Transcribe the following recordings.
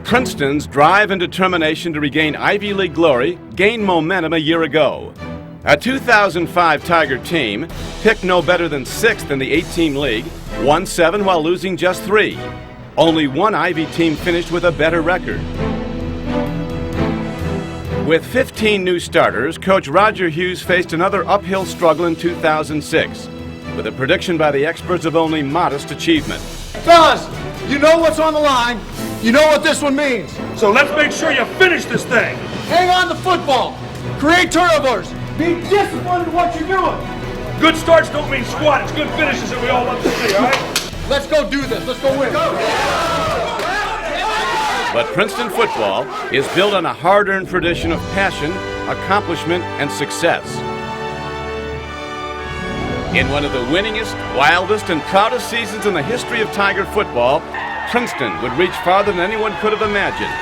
Princeton's drive and determination to regain Ivy League glory gained momentum a year ago. A 2005 Tiger team, picked no better than 6th in the 8-team league, won 7 while losing just 3. Only one Ivy team finished with a better record. With 15 new starters, coach Roger Hughes faced another uphill struggle in 2006, with a prediction by the experts of only modest achievement. Fellas, you know what's on the line. You know what this one means. So let's make sure you finish this thing. Hang on to football. Create turnovers. Be disciplined in what you're doing. Good starts don't mean squat. It's good finishes that we all love to see, all right? Let's go do this. Let's go win. Go. But Princeton football is built on a hard-earned tradition of passion, accomplishment, and success. In one of the winningest, wildest, and proudest seasons in the history of Tiger football, Princeton would reach farther than anyone could have imagined,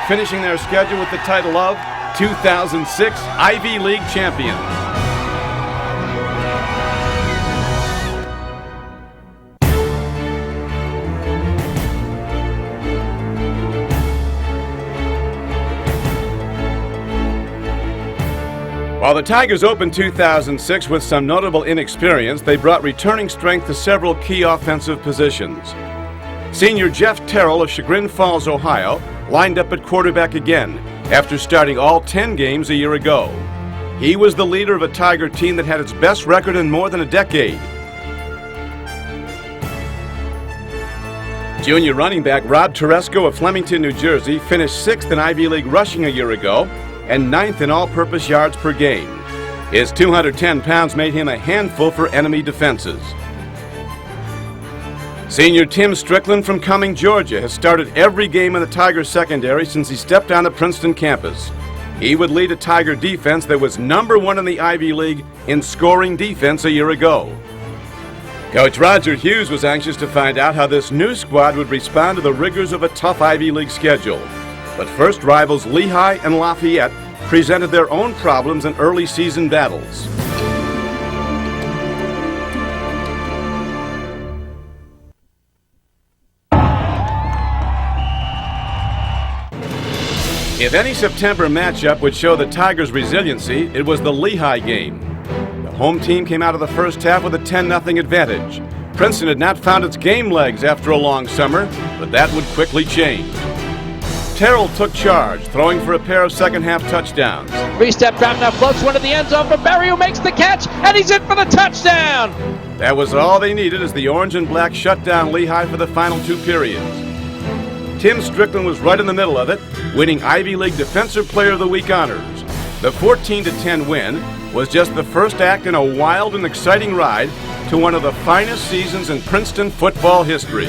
finishing their schedule with the title of 2006 Ivy League champions. While the Tigers opened 2006 with some notable inexperience, they brought returning strength to several key offensive positions. Senior Jeff Terrell of Chagrin Falls, Ohio, lined up at quarterback again after starting all 10 games a year ago. He was the leader of a Tiger team that had its best record in more than a decade. Junior running back Rob Teresco of Flemington, New Jersey, finished 6th in Ivy League rushing a year ago and 9th in all-purpose yards per game. His 210 pounds made him a handful for enemy defenses. Senior Tim Strickland from Cumming, Georgia, has started every game in the Tiger secondary since he stepped on the Princeton campus. He would lead a Tiger defense that was #1 in the Ivy League in scoring defense a year ago. Coach Roger Hughes was anxious to find out how this new squad would respond to the rigors of a tough Ivy League schedule. But first, rivals Lehigh and Lafayette presented their own problems in early season battles. If any September matchup would show the Tigers' resiliency, it was the Lehigh game. The home team came out of the first half with a 10-0 advantage. Princeton had not found its game legs after a long summer, but that would quickly change. Terrell took charge, throwing for a pair of second-half touchdowns. 3-step drop now, floats one to the end zone for Berry, who makes the catch, and he's in for the touchdown! That was all they needed as the Orange and Black shut down Lehigh for the final 2 periods. Tim Strickland was right in the middle of it, winning Ivy League Defensive Player of the Week honors. The 14-10 win was just the first act in a wild and exciting ride to one of the finest seasons in Princeton football history.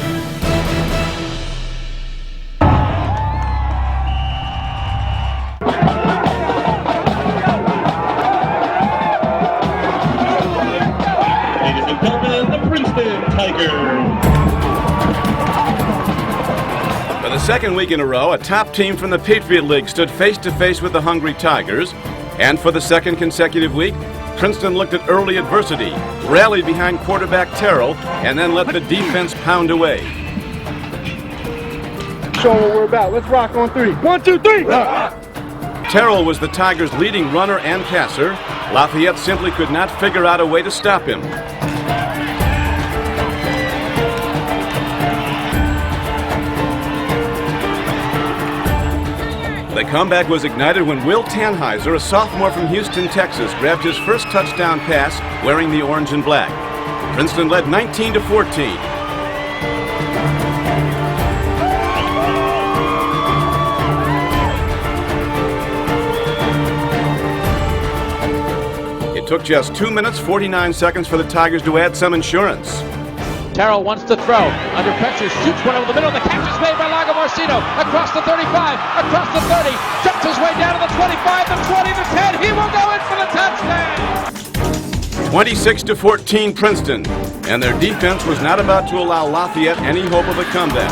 Ladies and gentlemen, the Princeton Tigers. For the second week in a row, a top team from the Patriot League stood face-to-face with the hungry Tigers. And for the second consecutive week, Princeton looked at early adversity, rallied behind quarterback Terrell, and then let the defense pound away. Show them what we're about. Let's rock on 3. 1, 2, 3. Terrell was the Tigers' leading runner and passer. Lafayette simply could not figure out a way to stop him. The comeback was ignited when Will Tannheiser, a sophomore from Houston, Texas, grabbed his first touchdown pass wearing the orange and black. Princeton led 19-14. It took just 2 minutes, 49 seconds for the Tigers to add some insurance. Terrell wants to throw. Under pressure, shoots one over the middle. The catch is made by Lagomarsino. Across the 35, across the 30. Jumps his way down to the 25, the 20, the 10. He will go in for the touchdown. 26-14 Princeton. And their defense was not about to allow Lafayette any hope of a comeback.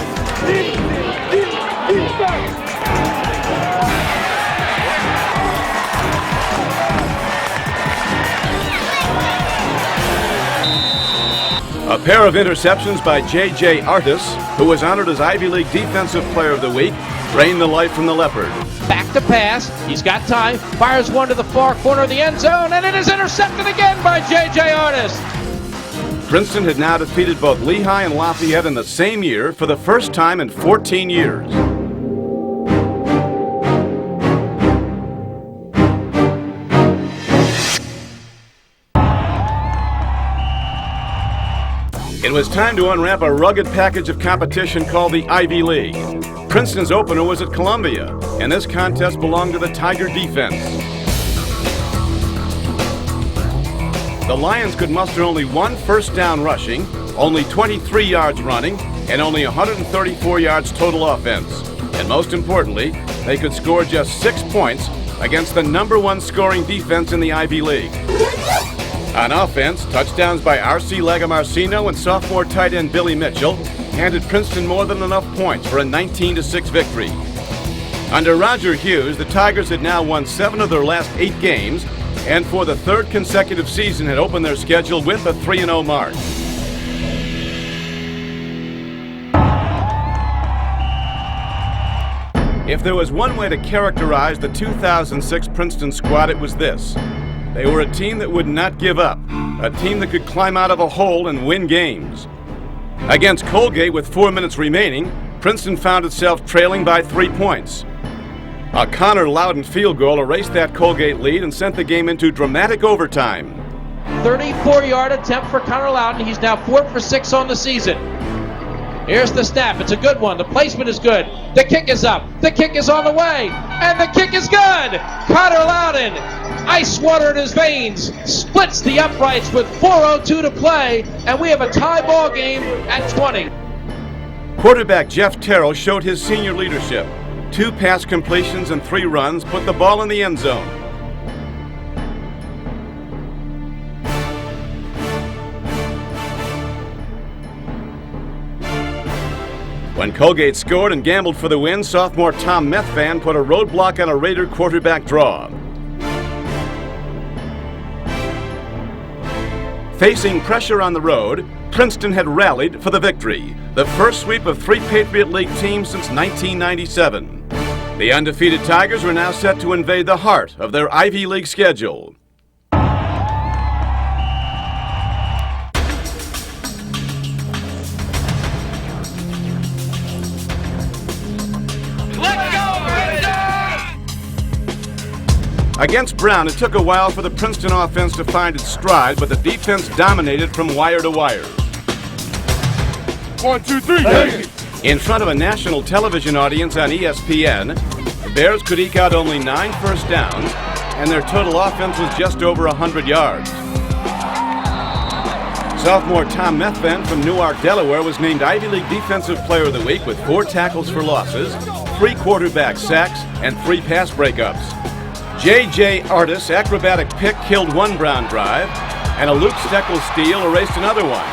A pair of interceptions by J.J. Artis, who was honored as Ivy League Defensive Player of the Week, drain the life from the Leopard. Back to pass. He's got time. Fires one to the far corner of the end zone, and it is intercepted again by J.J. Artis. Princeton had now defeated both Lehigh and Lafayette in the same year for the first time in 14 years. It was time to unwrap a rugged package of competition called the Ivy League. Princeton's opener was at Columbia, and this contest belonged to the Tiger defense. The Lions could muster only 1 first down rushing, only 23 yards running, and only 134 yards total offense. And most importantly, they could score just 6 points against the #1 scoring defense in the Ivy League. On offense, touchdowns by R.C. Lagomarsino and sophomore tight end Billy Mitchell handed Princeton more than enough points for a 19-6 victory. Under Roger Hughes, the Tigers had now won 7 of their last 8 games, and for the 3rd consecutive season had opened their schedule with a 3-0 mark. If there was one way to characterize the 2006 Princeton squad, it was this. They were a team that would not give up, a team that could climb out of a hole and win games. Against Colgate with 4 minutes remaining, Princeton found itself trailing by 3 points. A Connor Loudon field goal erased that Colgate lead and sent the game into dramatic overtime. 34-yard attempt for Connor Loudon. He's now 4 for 6 on the season. Here's the snap. It's a good one. The placement is good. The kick is up. The kick is on the way. And the kick is good. Connor Loudon, ice water in his veins, splits the uprights with 4:02 to play. And we have a tie ball game at 20. Quarterback Jeff Terrell showed his senior leadership. 2 pass completions and 3 runs put the ball in the end zone. When Colgate scored and gambled for the win, sophomore Tom Methvan put a roadblock on a Raider quarterback draw. Facing pressure on the road, Princeton had rallied for the victory, the first sweep of 3 Patriot League teams since 1997. The undefeated Tigers were now set to invade the heart of their Ivy League schedule. Against Brown, it took a while for the Princeton offense to find its stride, but the defense dominated from wire to wire. 1, 2, 3, hey. In front of a national television audience on ESPN, the Bears could eke out only 9 first downs, and their total offense was just over 100 yards. Sophomore Tom Methven from Newark, Delaware was named Ivy League Defensive Player of the Week with 4 tackles for losses, 3 quarterback sacks, and 3 pass breakups. J.J. Artis' acrobatic pick killed 1 Brown drive, and a Luke Steckel steal erased another one.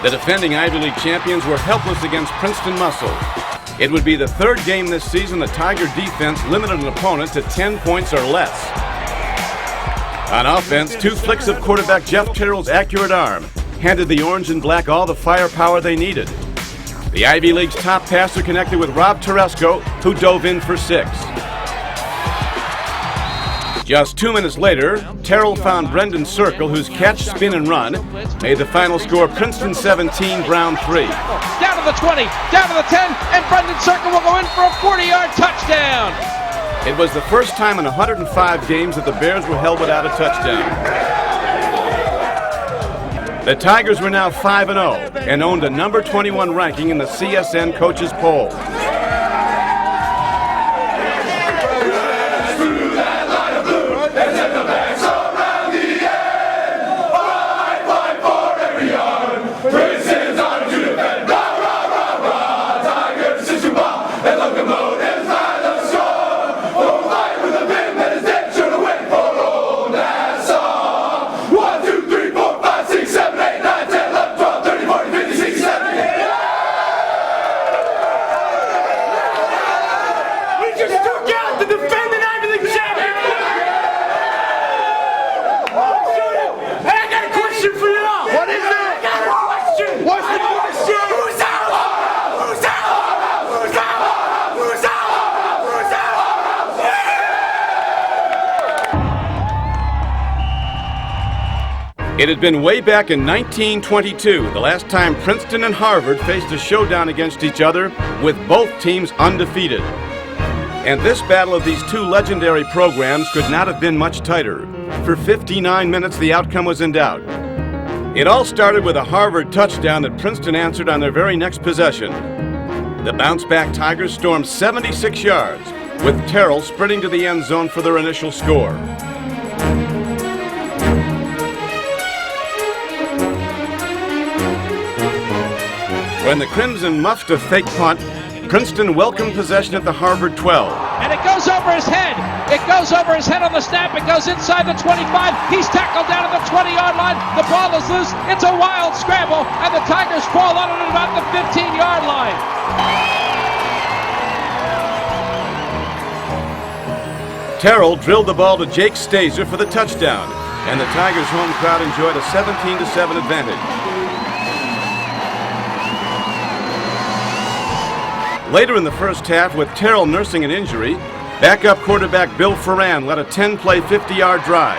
The defending Ivy League champions were helpless against Princeton muscle. It would be the 3rd game this season the Tiger defense limited an opponent to 10 points or less. On offense, 2 flicks of quarterback Jeff Terrell's accurate arm handed the orange and black all the firepower they needed. The Ivy League's top passer connected with Rob Teresco, who dove in for 6. Just 2 minutes later, Terrell found Brendan Circle, whose catch, spin, and run made the final score Princeton 17, Brown 3. Down to the 20, down to the 10, and Brendan Circle will go in for a 40-yard touchdown. It was the first time in 105 games that the Bears were held without a touchdown. The Tigers were now 5-0 and owned a number 21 ranking in the CSN coaches poll. It had been way back in 1922, the last time Princeton and Harvard faced a showdown against each other, with both teams undefeated. And this battle of these two legendary programs could not have been much tighter. For 59 minutes, the outcome was in doubt. It all started with a Harvard touchdown that Princeton answered on their very next possession. The bounce-back Tigers stormed 76 yards, with Terrell sprinting to the end zone for their initial score. When the Crimson muffed a fake punt, Princeton welcomed possession at the Harvard 12. And it goes over his head. It goes over his head on the snap. It goes inside the 25. He's tackled down at the 20-yard line. The ball is loose. It's a wild scramble, and the Tigers fall on it at about the 15-yard line. Terrell drilled the ball to Jake Stazer for the touchdown, and the Tigers' home crowd enjoyed a 17-7 advantage. Later in the first half, with Terrell nursing an injury, backup quarterback Bill Ferran led a 10-play, 50-yard drive.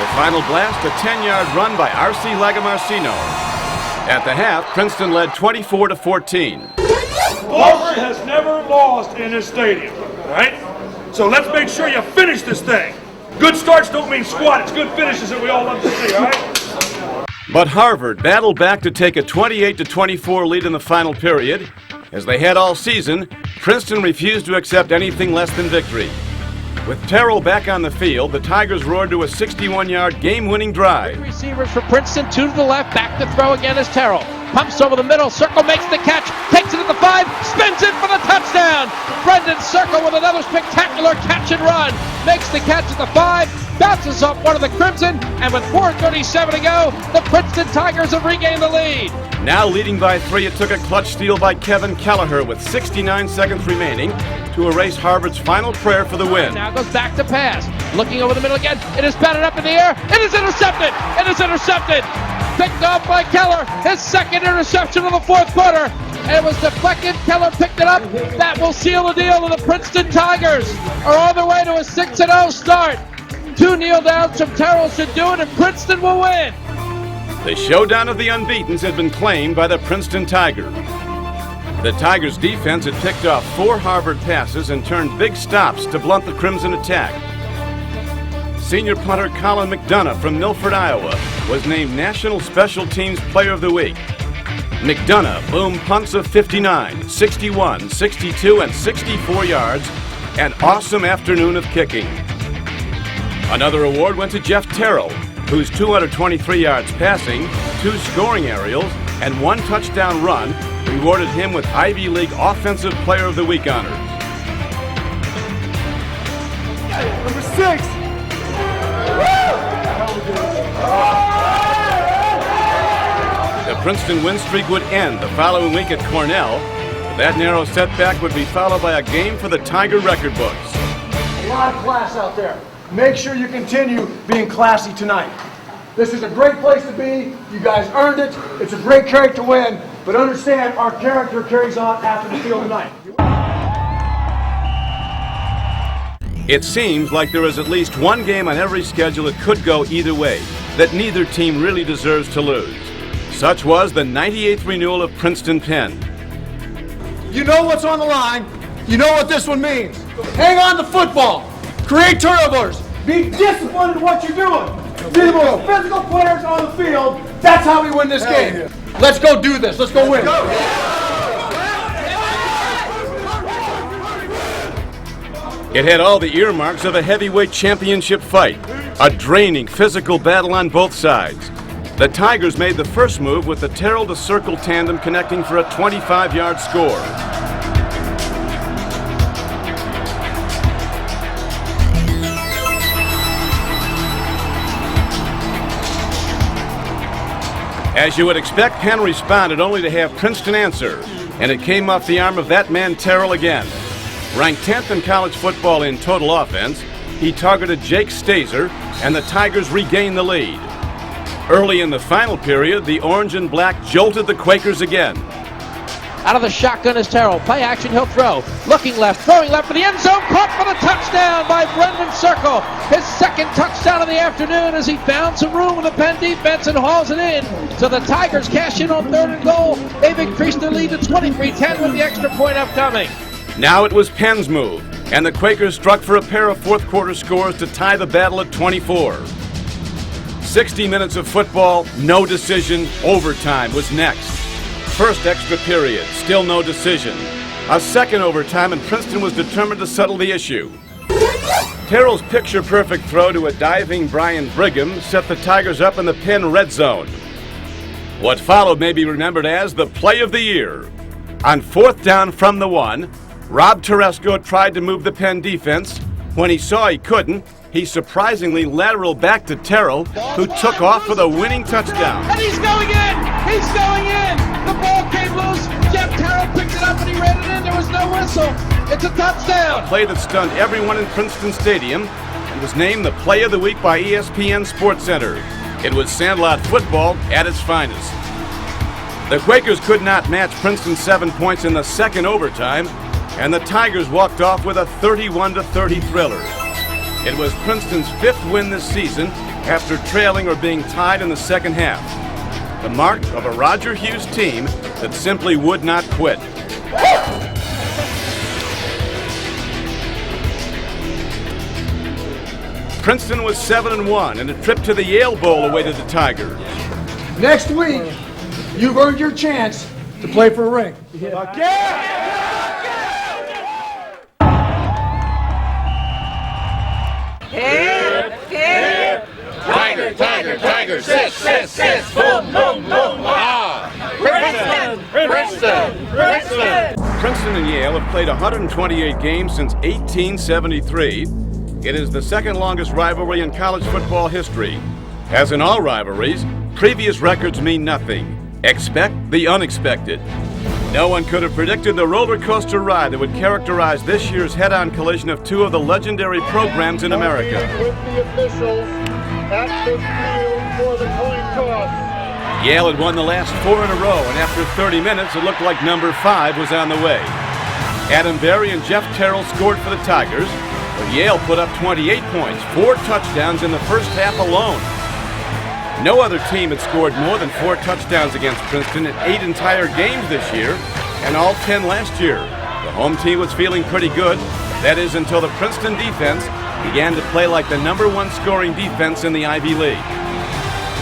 The final blast, a 10-yard run by R.C. Lagomarsino. At the half, Princeton led 24-14. Harvard has never lost in his stadium, all right? So let's make sure you finish this thing. Good starts don't mean squat. It's good finishes that we all love to see, all right? But Harvard battled back to take a 28-24 lead in the final period. As they had all season, Princeton refused to accept anything less than victory. With Terrell back on the field, the Tigers roared to a 61-yard game-winning drive. Receivers for Princeton, 2 to the left, back to throw again is Terrell. Pumps over the middle, Circle makes the catch, takes it at the 5, spins it for the touchdown. Brendan Circle with another spectacular catch and run. Makes the catch at the 5, bounces off one of the Crimson, and with 4:37 to go, the Princeton Tigers have regained the lead. Now leading by 3, it took a clutch steal by Kevin Kelleher with 69 seconds remaining to erase Harvard's final prayer for the win. Now goes back to pass. Looking over the middle again. It is batted up in the air. It is intercepted. It is intercepted. Picked off by Keller. His second interception of the fourth quarter. And it was deflected. Keller picked it up. That will seal the deal. And the Princeton Tigers are on their way to a 6-0 start. 2 kneel downs from Terrell should do it, and Princeton will win. The showdown of the unbeatens had been claimed by the Princeton Tigers. The Tigers' defense had picked off 4 Harvard passes and turned big stops to blunt the Crimson attack. Senior punter Colin McDonough from Milford, Iowa, was named National Special Teams Player of the Week. McDonough boomed punts of 59, 61, 62, and 64 yards. An awesome afternoon of kicking. Another award went to Jeff Terrell, whose 223 yards passing, 2 scoring aerials, and 1 touchdown run rewarded him with Ivy League Offensive Player of the Week honors. Number 6. The Princeton win streak would end the following week at Cornell. That narrow setback would be followed by a game for the Tiger record books. A lot of class out there. Make sure you continue being classy tonight. This is a great place to be. You guys earned it. It's a great character win. But understand, our character carries on after the field tonight. It seems like there is at least one game on every schedule that could go either way, that neither team really deserves to lose. Such was the 98th renewal of Princeton Penn. You know what's on the line. You know what this one means. Hang on to football. Create turnovers. Be disciplined in what you're doing. Be the most physical players on the field. That's how we win this game. Let's go do this. Let's go win. It had all the earmarks of a heavyweight championship fight, a draining physical battle on both sides. The Tigers made the first move with the Terrell to Circle tandem connecting for a 25-yard score. As you would expect, Penn responded only to have Princeton answer, and it came off the arm of that man Terrell again. Ranked 10th in college football in total offense, he targeted Jake Stazer, and the Tigers regained the lead. Early in the final period, the orange and black jolted the Quakers again. Out of the shotgun is Terrell. Play action, he'll throw. Looking left, throwing left for the end zone. Caught for the touchdown by Brendan Circle. His second touchdown of the afternoon as he found some room in the Penn defense and hauls it in. So the Tigers cash in on 3rd and goal. They've increased their lead to 23-10 with the extra point upcoming. Now it was Penn's move, and the Quakers struck for a pair of fourth quarter scores to tie the battle at 24. 60 minutes of football, no decision. Overtime was next. First extra period, still no decision. A second overtime, and Princeton was determined to settle the issue. Terrell's picture-perfect throw to a diving Brian Brigham set the Tigers up in the Penn red zone. What followed may be remembered as the play of the year. On 4th down from the 1, Rob Teresco tried to move the Penn defense. When he saw he couldn't, he surprisingly lateral back to Terrell, who took off for the winning touchdown. And he's going in! He's going in! The ball came loose. Jeff Terrell picked it up and he ran it in. There was no whistle. It's a touchdown. A play that stunned everyone in Princeton Stadium and was named the Play of the Week by ESPN SportsCenter. It was Sandlot football at its finest. The Quakers could not match Princeton's 7 points in the second overtime, and the Tigers walked off with a 31-30 thriller. It was Princeton's 5th win this season after trailing or being tied in the second half. The mark of a Roger Hughes team that simply would not quit. Princeton was 7-1, and a trip to the Yale Bowl awaited the Tigers. Next week, you've earned your chance to play for a ring. Tiger, Tiger, Tiger, sit, sit, sit, boom, boom, boom, ah! Princeton, Princeton, Princeton! Princeton and Yale have played 128 games since 1873. It is the second longest rivalry in college football history. As in all rivalries, previous records mean nothing. Expect the unexpected. No one could have predicted the roller coaster ride that would characterize this year's head-on collision of two of the legendary programs in America. With the officials at the field for the coin toss. Yale had won the last 4 in a row, and after 30 minutes, it looked like number 5 was on the way. Adam Berry and Jeff Terrell scored for the Tigers, but Yale put up 28 points, 4 touchdowns in the first half alone. No other team had scored more than 4 touchdowns against Princeton in 8 entire games this year, and all 10 last year. The home team was feeling pretty good, that is until the Princeton defense began to play like the number 1 scoring defense in the Ivy League.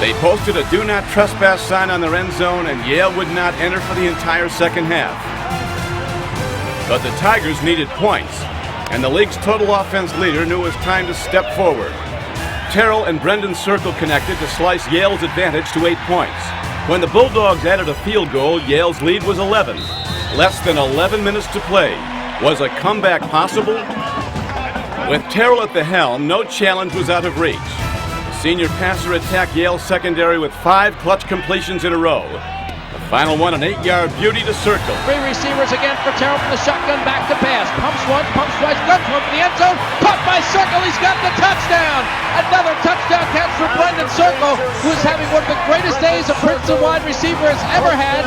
They posted a do not trespass sign on their end zone, and Yale would not enter for the entire second half. But the Tigers needed points, and the league's total offense leader knew it was time to step forward. Terrell and Brendan Circle connected to slice Yale's advantage to 8 points. When the Bulldogs added a field goal, Yale's lead was 11. Less than 11 minutes to play. Was a comeback possible? With Terrell at the helm, no challenge was out of reach. The senior passer attacked Yale's secondary with 5 clutch completions in a row. The final one, an 8-yard beauty to Circle. 3 receivers again for Terrell from the shotgun, back to pass. Pumps once, pumps twice, guns one for the end zone. Caught by Circle, he's got the touchdown! Another touchdown catch for Brendan Circle, who's having one of the greatest days a Princeton wide receiver has ever had.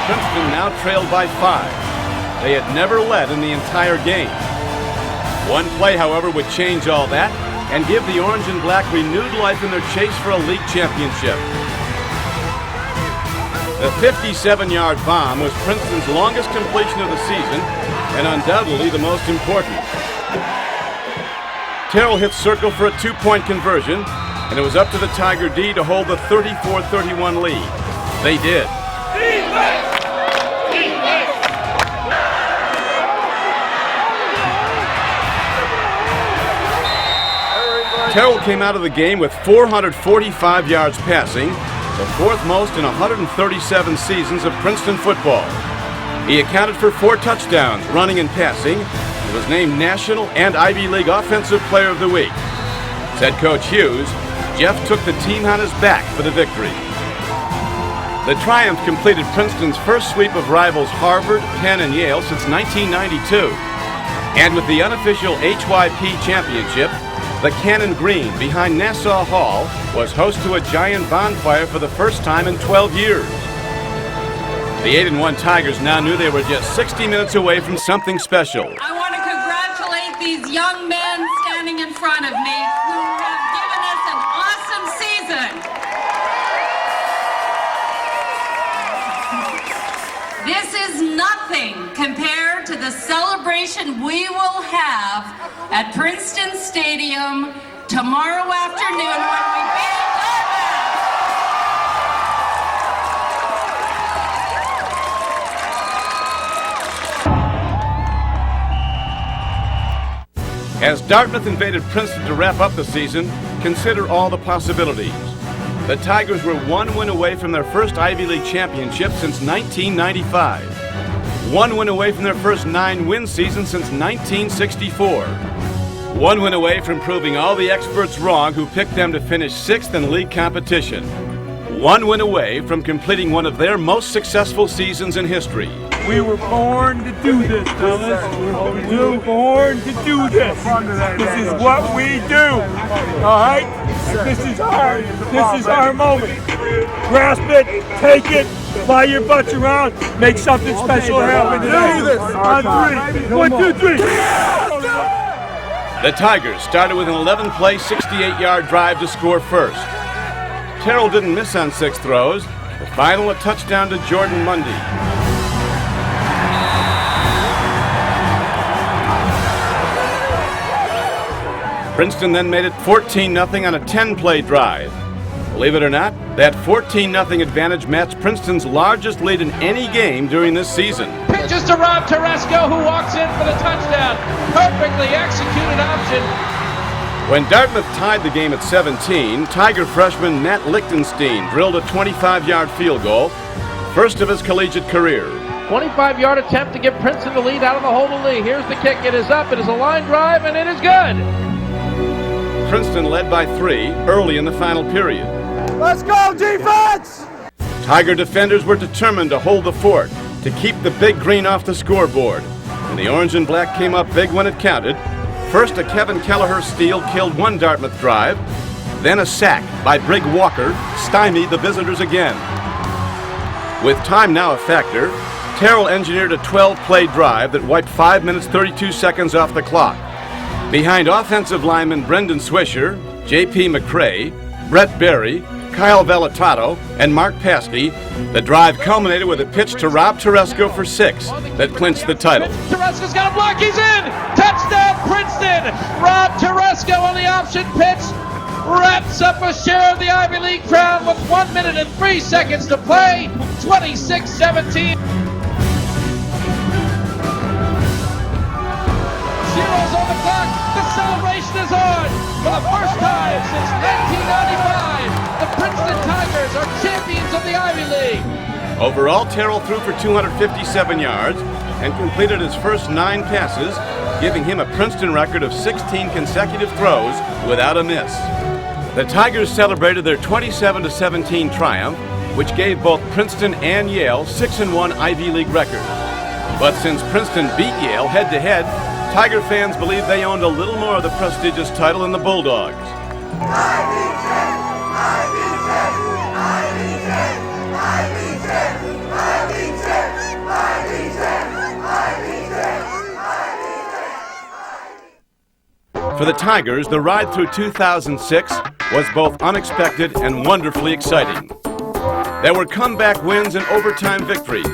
Princeton now trailed by 5. They had never led in the entire game. One play, however, would change all that and give the Orange and Black renewed life in their chase for a league championship. The 57-yard bomb was Princeton's longest completion of the season and undoubtedly the most important. Terrell hit Circle for a 2-point conversion, and it was up to the Tiger D to hold the 34-31 lead. They did. Terrell came out of the game with 445 yards passing, the 4th most in 137 seasons of Princeton football. He accounted for 4 touchdowns, running and passing, and was named National and Ivy League Offensive Player of the Week. Said Coach Hughes, Jeff took the team on his back for the victory. The triumph completed Princeton's first sweep of rivals Harvard, Penn, and Yale since 1992. And with the unofficial HYP championship, the Cannon Green behind Nassau Hall was host to a giant bonfire for the first time in 12 years. The 8-1 Tigers now knew they were just 60 minutes away from something special. I want to congratulate these young men standing in front of me who have given us an awesome season. This is nothing compared to the celebration we will have at Princeton Stadium tomorrow afternoon when we beat As Dartmouth invaded Princeton to wrap up the season, consider all the possibilities. The Tigers were one win away from their first Ivy League championship since 1995. One win away from their first 9-win season since 1964. One win away from proving all the experts wrong who picked them to finish 6th in league competition. One win away from completing one of their most successful seasons in history. We were born to do this, fellas. We were born to do this. This is what we do. All right? This is our moment. Grasp it, take it, fly your butts around, make something special happen today. On 3. 1, 2, 3. The Tigers started with an 11-play, 68-yard drive to score first. Terrell didn't miss on 6 throws. The final, a touchdown to Jordan Mundy. Princeton then made it 14-0 on a 10-play drive. Believe it or not, that 14-0 advantage matched Princeton's largest lead in any game during this season. Pitches to Rob Teresco, who walks in for the touchdown. Perfectly executed option. When Dartmouth tied the game at 17, Tiger freshman Matt Lichtenstein drilled a 25-yard field goal, first of his collegiate career. 25-yard attempt to give Princeton the lead out of the hole to Lee. Here's the kick. It is up. It is a line drive, and it is good. Princeton led by 3 early in the final period. Let's go, defense! Tiger defenders were determined to hold the fort, to keep the Big Green off the scoreboard. And the orange and black came up big when it counted. First, a Kevin Kelleher steal killed one Dartmouth drive. Then a sack by Brig Walker stymied the visitors again. With time now a factor, Terrell engineered a 12-play drive that wiped 5 minutes 32 seconds off the clock. Behind offensive linemen Brendan Swisher, J.P. McCrae, Brett Berry, Kyle Valetato, and Mark Paskey, the drive culminated with a pitch to Rob Teresco for 6 that clinched the title. Teresco's got a block. He's in. Touchdown, Princeton. Rob Teresco on the option pitch wraps up a share of the Ivy League crown with 1 minute and 3 seconds to play. 26-17. Zeros on the clock. The celebration is on. For the first time since 1995, the Princeton Tigers are champions of the Ivy League. Overall, Terrell threw for 257 yards and completed his first 9 passes, giving him a Princeton record of 16 consecutive throws without a miss. The Tigers celebrated their 27-17 triumph, which gave both Princeton and Yale 6-1 Ivy League records. But since Princeton beat Yale head-to-head, Tiger fans believe they owned a little more of the prestigious title than the Bulldogs. For the Tigers, the ride through 2006 was both unexpected and wonderfully exciting. There were comeback wins and overtime victories,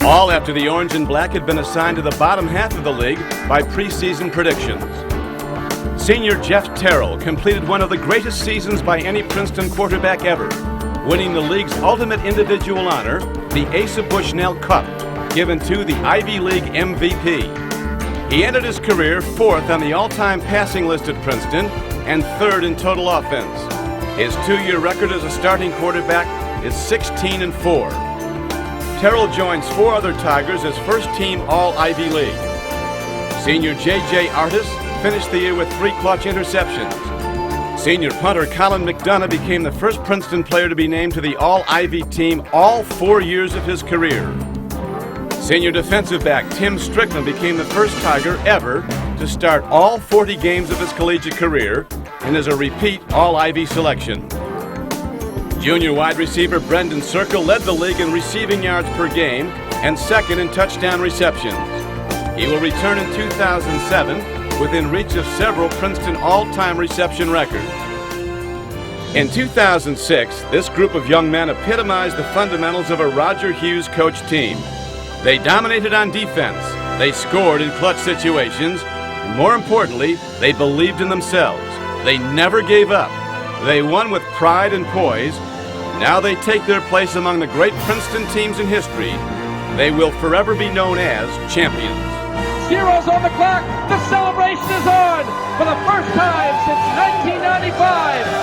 all after the orange and black had been assigned to the bottom half of the league by preseason predictions. Senior Jeff Terrell completed one of the greatest seasons by any Princeton quarterback ever, winning the league's ultimate individual honor, the Asa Bushnell Cup, given to the Ivy League MVP. He ended his career 4th on the all-time passing list at Princeton and 3rd in total offense. His 2-year record as a starting quarterback is 16-4. Terrell joins 4 other Tigers as first-team All-Ivy League. Senior J.J. Artis finished the year with 3 clutch interceptions. Senior punter Colin McDonough became the first Princeton player to be named to the All-Ivy team all 4 years of his career. Senior defensive back Tim Strickland became the first Tiger ever to start all 40 games of his collegiate career and is a repeat All-Ivy selection. Junior wide receiver Brendan Circle led the league in receiving yards per game and second in touchdown receptions. He will return in 2007 within reach of several Princeton all-time reception records. In 2006, this group of young men epitomized the fundamentals of a Roger Hughes coached team. They dominated on defense, they scored in clutch situations, and more importantly, they believed in themselves. They never gave up. They won with pride and poise. Now they take their place among the great Princeton teams in history. They will forever be known as champions. Zero's on the clock. The celebration is on for the first time since 1995.